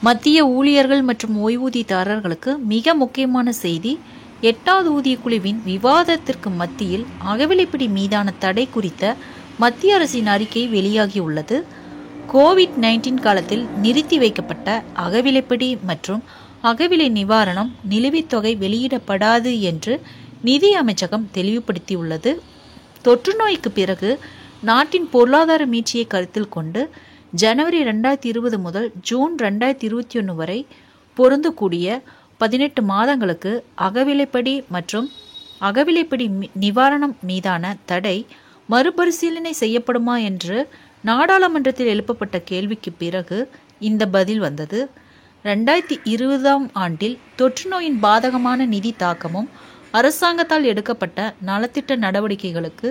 மத்திய ஊழியர்கள் மற்றும் ஓய்வூதியதாரர்களுக்கு மிக முக்கியமான செய்தி. 8வது ஊதியக்குழுவின் விவாதத்திற்கு மத்தியில் அகவிலைப்படி மீதான தடை குறித்த மத்திய அரசின் அறிக்கை வெளியாகியுள்ளது. கோவிட்-19 காலத்தில் நிறுத்தி வைக்கப்பட்ட அகவிலைப்படி மற்றும் அகவிலை நிவாரணம் நிலுவைத் தொகை வெளியிடப்படாது என்று நிதி அமைச்சகம் தெளிவுபடுத்தியுள்ளது. தொற்று நோய்க்கு பிறகு நாட்டின் பொருளாதார மீட்சியை கருத்தில் கொண்டு ஜனவரி 2020 முதல் ஜூன் 2021 வரை பொருந்தக்கூடிய 18 மாதங்களுக்கு அகவிலைப்படி மற்றும் அகவிலைப்படி நிவாரணம் மீதான தடை மறுபரிசீலனை செய்யப்படுமா என்று நாடாளுமன்றத்தில் எழுப்பப்பட்ட கேள்விக்கு பிறகு இந்த பதில் வந்தது. 2020ஆம் ஆண்டில் தொற்று நோயின் பாதகமான நிதி தாக்கமும் அரசாங்கத்தால் எடுக்கப்பட்ட நலத்திட்ட நடவடிக்கைகளுக்கு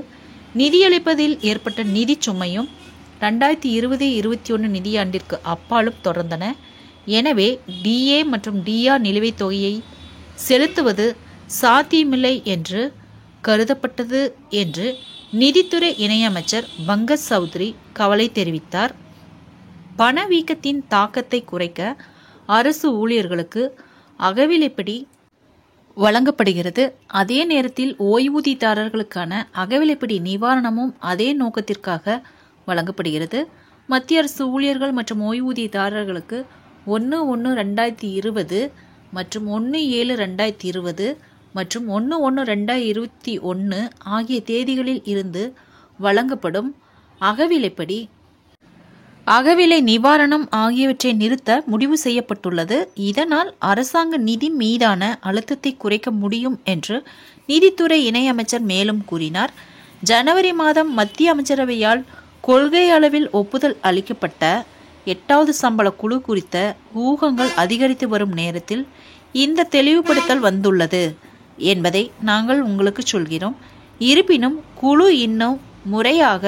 நிதியளிப்பதில் ஏற்பட்ட நிதி சுமையும் 2020-21 நிதியாண்டிற்கு அப்பாலும் தொடர்ந்தன. எனவே டிஏ மற்றும் டிஆர் நிலுவைத் தொகையை செலுத்துவது சாத்தியமில்லை என்று கருதப்பட்டது என்று நிதித்துறை இணையமைச்சர் பங்கஜ் சௌத்ரி கவலை தெரிவித்தார். பணவீக்கத்தின் தாக்கத்தை குறைக்க அரசு ஊழியர்களுக்கு அகவிலைப்படி வழங்கப்படுகிறது. அதே நேரத்தில் ஓய்வூதியதாரர்களுக்கான அகவிலைப்படி நிவாரணமும் அதே நோக்கத்திற்காக வழங்கப்படுகிறது. மத்திய அரசு ஊழியர்கள் மற்றும் ஓய்வூதியதாரர்களுக்கு 1/1/2020 மற்றும் 1/7/2020 மற்றும் 1/1/2021 ஆகிய தேதிகளில் இருந்து வழங்கப்படும் அகவிலை நிவாரணம் ஆகியவற்றை நிறுத்த முடிவு செய்யப்பட்டுள்ளது. இதனால் அரசாங்க நிதி மீதான அழுத்தத்தை குறைக்க முடியும் என்று நிதித்துறை இணையமைச்சர் மேலும் கூறினார். ஜனவரி மாதம் மத்திய அமைச்சரவையால் கொள்கை அளவில் ஒப்புதல் அளிக்கப்பட்ட 8வது சம்பள குழு குறித்த ஊகங்கள் அதிகரித்து வரும் நேரத்தில் இந்த தெளிவுபடுத்தல் வந்துள்ளது என்பதை நாங்கள் உங்களுக்கு சொல்கிறோம். இருப்பினும் குழு இன்னும் முறையாக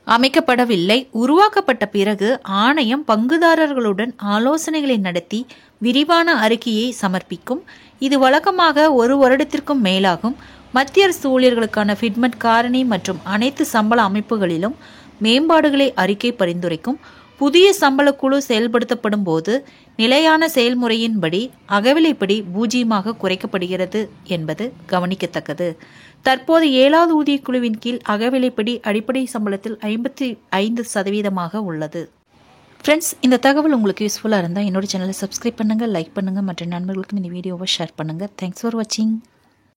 அமைக்கப்படவில்லை. உருவாக்கப்பட்ட பிறகு ஆணையம் பங்குதாரர்களுடன் ஆலோசனைகளை நடத்தி விரிவான அறிக்கையை சமர்ப்பிக்கும். இது வழக்கமாக 1 வருடத்திற்கும் மேலாகும். மத்திய அரசு ஊழியர்களுக்கான ஃபிட்மெட் காரணி மற்றும் அனைத்து சம்பள அமைப்புகளிலும் மேம்பாடுகளை அறிக்கை பரிந்துரைக்கும். புதிய சம்பள குழு செயல்படுத்தப்படும் போது நிலையான செயல்முறையின்படி அகவிலைப்படி 0 குறைக்கப்படுகிறது என்பது கவனிக்கத்தக்கது. தற்போது 7வது ஊதியக்குழுவின் கீழ் அகவிலைப்படி அடிப்படை சம்பளத்தில் 55% உள்ளது. ஃப்ரெண்ட்ஸ், இந்த தகவல் உங்களுக்கு யூஸ்ஃபுல்லாக இருந்தால் என்னோட சேனலை சப்ஸ்கிரைப் பண்ணுங்கள், லைக் பண்ணுங்கள், மற்ற நண்பர்களுக்கும் இந்த வீடியோவை ஷேர் பண்ணுங்கள். தேங்க்ஸ் ஃபார் வாட்சிங்.